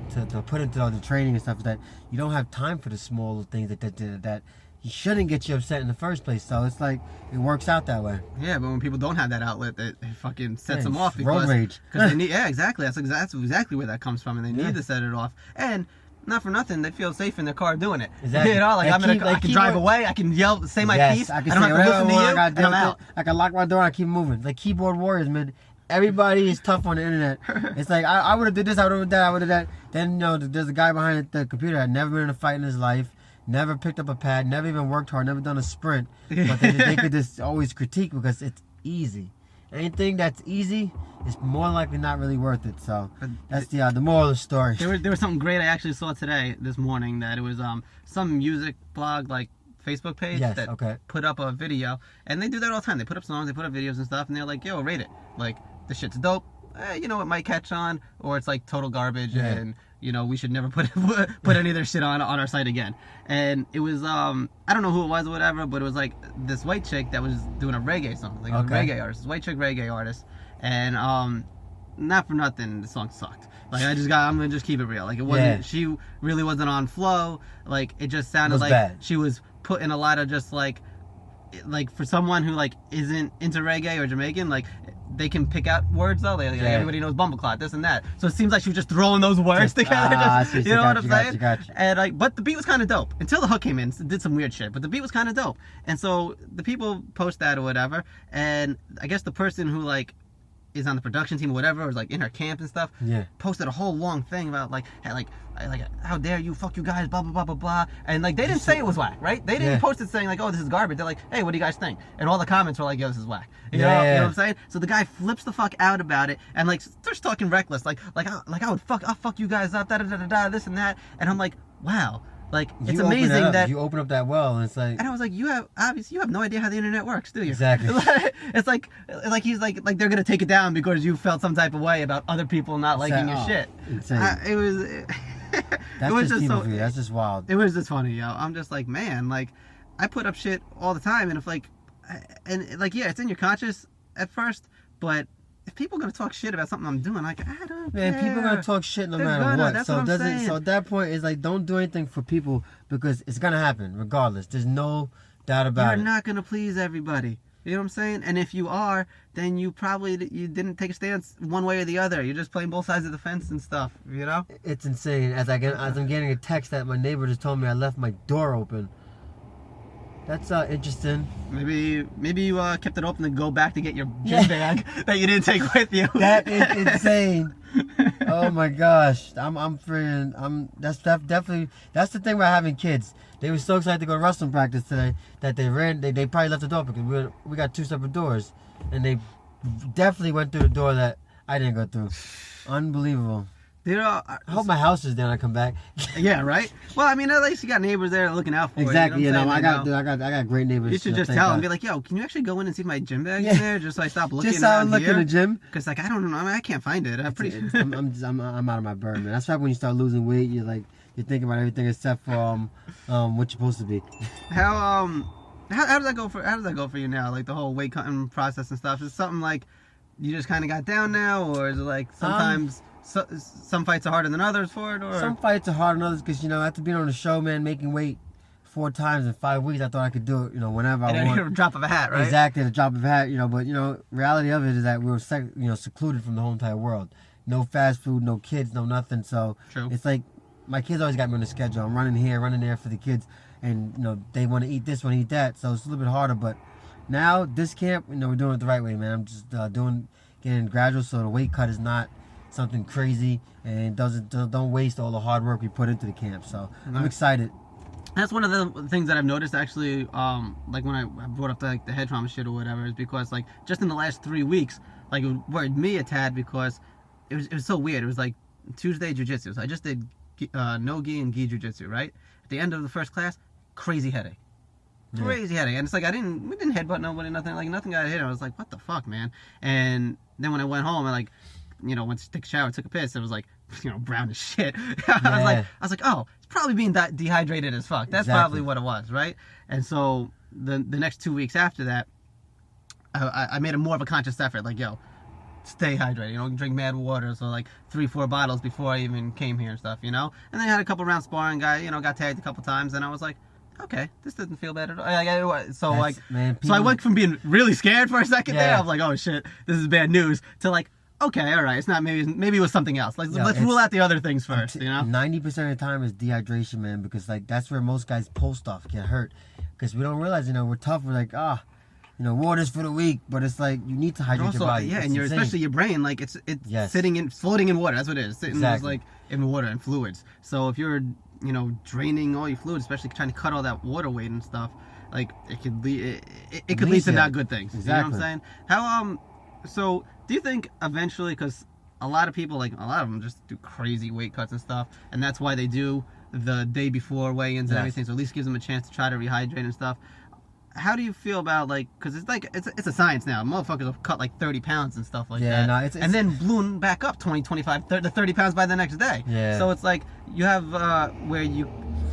put into all the training and stuff that you don't have time for the small things that you shouldn't get you upset in the first place. So it's like it works out that way. Yeah, but when people don't have that outlet, it fucking sets them off road rage. Because they need. Yeah, exactly. That's exactly where that comes from, and they need to set it off. And not for nothing, they feel safe in their car doing it. Exactly. You know, like I can drive away, I can yell, say my piece, I don't have to listen to you, and I'm out. I can lock my door and I keep moving. Like keyboard warriors, man. Everybody is tough on the internet. It's like, I would have did this, I would have done that, I would have done that. Then, you know, there's a guy behind the computer that had never been in a fight in his life, never picked up a pad, never even worked hard, never done a sprint. But they could just always critique because it's easy. Anything that's easy is more likely not really worth it. So that's the moral of the story. There was something great I actually saw this morning, that it was some music blog, like Facebook page that put up a video, and they do that all the time. They put up songs, they put up videos and stuff, and they're like, yo, rate it. Like, this shit's dope. You know, it might catch on, or it's like total garbage, and you know, we should never put any of their shit on our site again. And it was I don't know who it was or whatever, but it was like this white chick that was doing a reggae song, like a reggae artist, white chick reggae artist, and not for nothing, the song sucked. Like I'm gonna just keep it real. Like it wasn't. She really wasn't on flow. Like it just sounded like bad. She was putting a lot of just like for someone who like isn't into reggae or Jamaican, like they can pick out words though. Like everybody knows bumbleclot, this and that. So it seems like she was just throwing those words together. You know what I'm saying? And like, but the beat was kind of dope until the hook came in. Did some weird shit, but the beat was kind of dope. And so the people post that or whatever, and I guess the person who like is on the production team or whatever, or is like in her camp and stuff, posted a whole long thing about like how dare you, fuck you guys, blah blah blah blah blah, and like they didn't say it was whack, right? They didn't post it saying like, oh, this is garbage. They're like, hey, what do you guys think? And all the comments were like, yo, this is whack. You know what I'm saying? So the guy flips the fuck out about it and like starts talking reckless, like I'll fuck you guys up, da da da da da, this and that, and I'm like, wow. Like, it's amazing that you open up that well, and it's like, and I was like, you have no idea how the internet works, do you? Exactly. It's like he's like they're gonna take it down because you felt some type of way about other people not liking your shit. Insane. It was. That's it was just so. That's just wild. It was just funny, yo. I'm just like, man, like I put up shit all the time, and if like, and like, yeah, it's in your conscious at first, but if people are gonna talk shit about something I'm doing, like, I don't care. Man, people are gonna talk shit no matter what. So it doesn't. So at that point, it's like, don't do anything for people because it's gonna happen regardless. There's no doubt about it. You're not gonna please everybody. You know what I'm saying? And if you are, then you didn't take a stance one way or the other. You're just playing both sides of the fence and stuff. You know? It's insane. As I'm getting a text that my neighbor just told me I left my door open. That's interesting. Maybe you kept it open to go back to get your gym bag that you didn't take with you. That is insane. Oh my gosh, I'm freaking. That's the thing about having kids. They were so excited to go to wrestling practice today that they probably left the door because we got two separate doors, and they definitely went through the door that I didn't go through. Unbelievable. I hope my house is there when I come back. Yeah, right. Well, I mean, at least you got neighbors there looking out for you. Exactly. You know I got great neighbors. You should just tell them, be like, yo, can you actually go in and see if my gym bag's in there, just so I stop looking. Just so I look in the gym. Because like I don't know, I can't find it. I'm out of my bird, man. That's why when you start losing weight, you're thinking about everything except for what you're supposed to be. How does that go for you now? Like the whole weight cutting process and stuff. Is it something like you just kind of got down now, or is it like some fights are harder than others for it, or some fights are harder than others because after being on the show, man, making weight 4 times in 5 weeks, I thought I could do it, whenever I want. At a drop of a hat, right? Exactly, at a drop of a hat, but reality of it is that we were secluded from the whole entire world. No fast food, no kids, no nothing. So True. It's like my kids always got me on the schedule. I'm running here, running there for the kids, and they want to eat this, want to eat that. So it's a little bit harder, but now this camp, we're doing it the right way, man. I'm just getting gradual, so the weight cut is not something crazy and don't waste all the hard work we put into the camp. So I'm excited. That's one of the things that I've noticed actually, like when I brought up the head trauma shit or whatever, is because like just in the last 3 weeks, like it worried me a tad because it was so weird. It was like Tuesday jiu-jitsu. So I just did no gi and gi jiu-jitsu, right? At the end of the first class, crazy headache. Crazy headache. And it's like we didn't headbutt nobody, nothing got hit. I was like, what the fuck, man? And then when I went home, I went to take a shower, took a piss, it was like, brown as shit. I was like, oh, it's probably being dehydrated as fuck. That's probably what it was, right? And so the next 2 weeks after that, I made more of a conscious effort, like, yo, stay hydrated, drink mad water, so like 3-4 bottles before I even came here and stuff, And then I had a couple rounds sparring, got tagged a couple times, and I was like, okay, this doesn't feel bad at all. So I went from being really scared for a second there, I was like, oh shit, this is bad news, to like, okay, all right, it's not, maybe it was something else. Like, let's rule out the other things first, 90% of the time is dehydration, man, because like that's where most guys pull stuff, get hurt, because we don't realize, we're tough, we're like, water's for the weak, but it's like you need to hydrate your body. Yeah, it's and especially your brain, like it's floating in water. That's what it is. Sitting like in water and fluids. So if you're draining all your fluids, especially trying to cut all that water weight and stuff, like it could lead to not good things. Exactly. You know what I'm saying? How so do you think eventually, because a lot of people, like a lot of them, just do crazy weight cuts and stuff, and that's why they do the day before weigh-ins and everything, so at least gives them a chance to try to rehydrate and stuff. How do you feel about, like, because it's like it's a science now, motherfuckers will cut like 30 pounds and stuff like that, and then balloon back up 20, 25, 30 pounds by the next day. So it's like you have where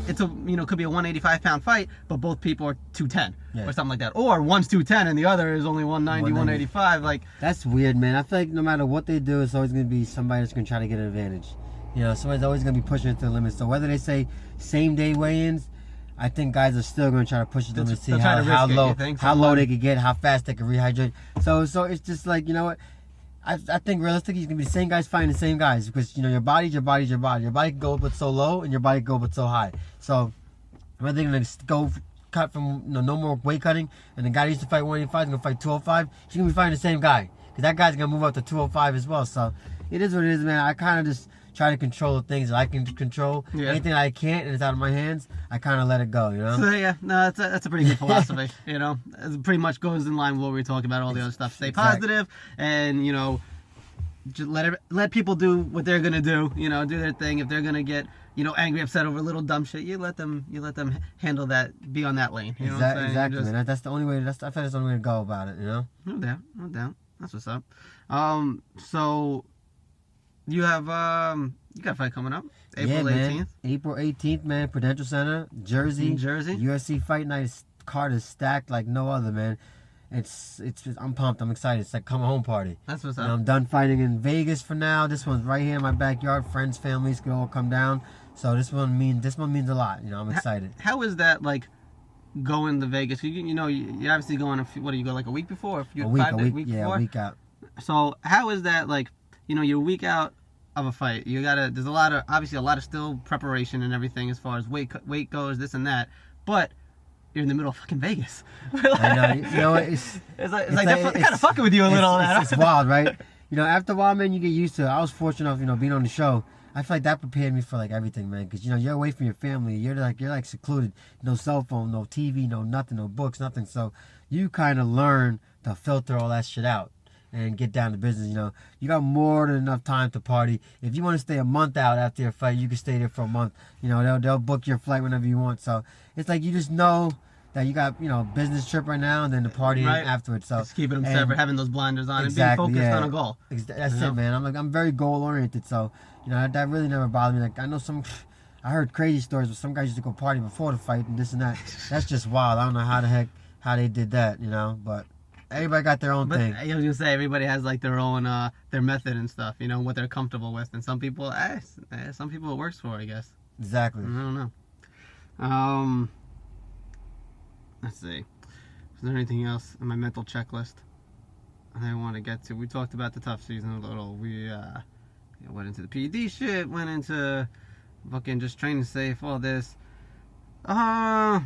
it's a could be a 185-pound fight, but both people are 210 or something like that, or one's 210 and the other is only 190, 185. Like, that's weird, man. I feel like no matter what they do, it's always gonna be somebody that's gonna try to get an advantage. Somebody's always gonna be pushing it to the limit. So whether they say same day weigh-ins, I think guys are still going to try to push them to see how low they could get, how fast they can rehydrate. So it's just like, I think realistically it's going to be the same guys fighting the same guys, because, your body's your body. Your body can go up so low and your body can go up so high. So whether they're going to go cut from no more weight cutting, and the guy that used to fight 185 is going to fight 205, he's going to be fighting the same guy, because that guy's going to move up to 205 as well. So it is what it is, man. I kind of just try to control the things that I can control. Anything I can't and it's out of my hands, I kind of let it go, So that's a pretty good philosophy, It pretty much goes in line with what we were talking about, all the other stuff. Stay positive, and just let people do what they're gonna do, do their thing. If they're gonna get angry, upset over little dumb shit, you let them handle that, be on that lane. You know what I'm saying? Exactly, man. That's the only way. I feel that's the only way to go about it. No doubt. That's what's up. So you have you got a fight coming up, April 18th. April 18th, man. Prudential Center, Jersey. UFC Fight Night card is stacked like no other, man. I'm pumped. I'm excited. It's like coming home party. That's what's up. I'm done fighting in Vegas for now. This one's right here in my backyard. Friends, families can all come down. So this one means a lot. I'm excited. How is that like going to Vegas? You're obviously going. What do you go like a week before? A week out. So how is that like? You're a week out of a fight. There's obviously a lot of still preparation and everything as far as weight goes, this and that. But you're in the middle of fucking Vegas. I know. It's like they're kind of fucking with you a little. It's wild, right? After a while, man, you get used to it. I was fortunate enough, being on the show. I feel like that prepared me for like everything, man. Because you're away from your family. You're like secluded. No cell phone, no TV, no nothing, no books, nothing. So you kind of learn to filter all that shit out and get down to business. You got more than enough time to party. If you want to stay a month out after your fight, you can stay there for a month. They'll book your flight whenever you want. So it's like you just know that you got business trip right now and then the party afterwards. So just keeping them separate, having those blinders on, and being focused on a goal. That's it, man. I'm very goal oriented. So that really never bothered me. Like I know I heard crazy stories where some guys used to go party before the fight and this and that. That's just wild. I don't know how they did that. But Everybody got their own But thing. I was gonna say everybody has like their own their method and stuff, what they're comfortable with, and some people it works for, I guess. Exactly. I don't know. Let's see. Is there anything else on my mental checklist that I want to get to? We talked about the tough season a little. We went into the p.e.d. shit, went into fucking just training safe, all this. I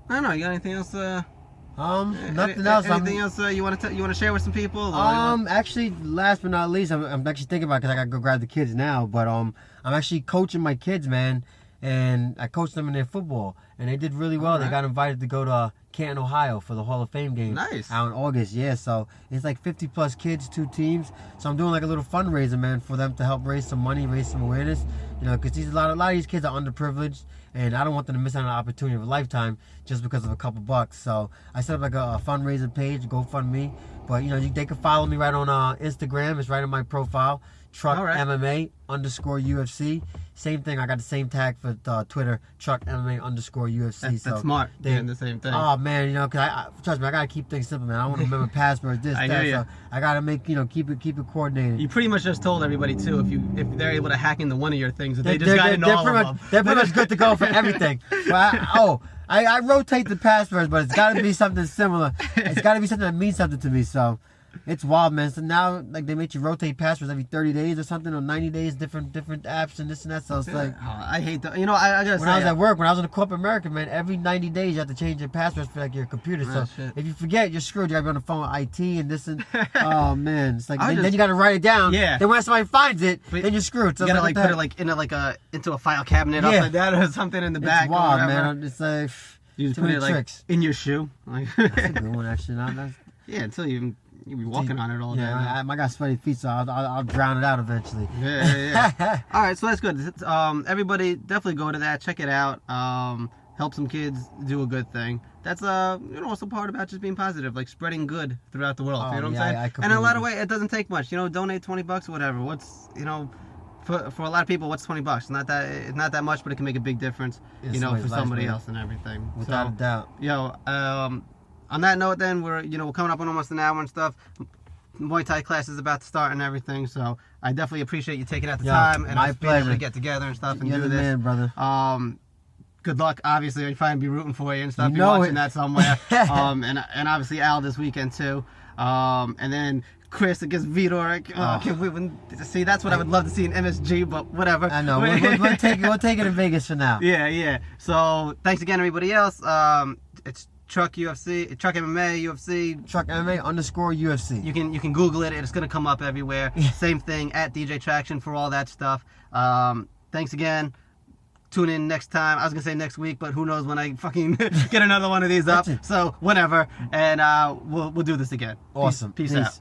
don't know. You got anything else? Nothing else. Anything else you want to share with some people? Actually, last but not least, I'm actually thinking about it because I gotta go grab the kids now. But I'm actually coaching my kids, man, and I coached them in their football, and they did really well. All right. They got invited to go to Canton, Ohio, for the Hall of Fame game. Nice. Out in August, yeah. So it's like 50 plus kids, 2 teams. So I'm doing like a little fundraiser, man, for them to help raise some money, raise some awareness. Because a lot of these kids are underprivileged, and I don't want them to miss out on an opportunity of a lifetime just because of a couple bucks. So I set up like a fundraiser page, GoFundMe. But they can follow me right on Instagram. It's right on my profile. Truck_MMA_UFC. Same thing. I got the same tag for Twitter. Truck_MMA_UFC. That's smart. Doing the same thing. Oh man, cause trust me, I gotta keep things simple, man. I don't want to remember passwords, this, that. So I gotta make keep it coordinated. You pretty much just told everybody too. If they're able to hack into one of your things, that they just got into all of them. They're pretty much good to go for everything. But I rotate the passwords, but it's got to be something similar. It's got to be something that means something to me. So it's wild, man. So now, like, they make you rotate passwords every 30 days or something, or 90 days, different apps and this and that. So it's like, I hate that. I gotta say, when I was at work, when I was in the corporate America, man, every 90 days you have to change your passwords for like your computer. So if you forget, you're screwed. You gotta be on the phone with IT and this and oh man, it's like then you gotta write it down. Yeah. Then when somebody finds it, then you're screwed. So you gotta like put it into a file cabinet upside down or something in the back. It's wild, man. It's like you just too put many it like tricks in your shoe. That's a good one, actually. Yeah, until you be walking on it all day. Yeah, I got sweaty feet, so I'll drown it out eventually. Yeah. All right, so that's good. Everybody definitely go to that, check it out. Help some kids do a good thing. That's also part about just being positive, like spreading good throughout the world. You know what I'm saying? And in a lot of ways, it doesn't take much. Donate $20 or whatever. What's for a lot of people, what's $20? It's not that much, but it can make a big difference. For somebody else and everything. Without a doubt. On that note, then we're coming up on almost an hour and stuff. Muay Thai class is about to start and everything, so I definitely appreciate you taking out the time and us being able to get together and stuff and You're do the this. Man, brother. Good luck. Obviously, I'd probably be rooting for you and stuff. You're watching that somewhere. And obviously Al this weekend too. And then Chris against Vitor. See, that's what I would love to see in MSG, but whatever. I know. We'll take it in Vegas for now. Yeah. So thanks again, everybody else. It's Truck UFC, Truck MMA, UFC. Truck MMA_UFC. You can Google it. It's gonna come up everywhere. Same thing at DJ Traction for all that stuff. Thanks again. Tune in next time. I was gonna say next week, but who knows when I fucking get another one of these up. So whenever, and we'll do this again. Awesome. Peace out.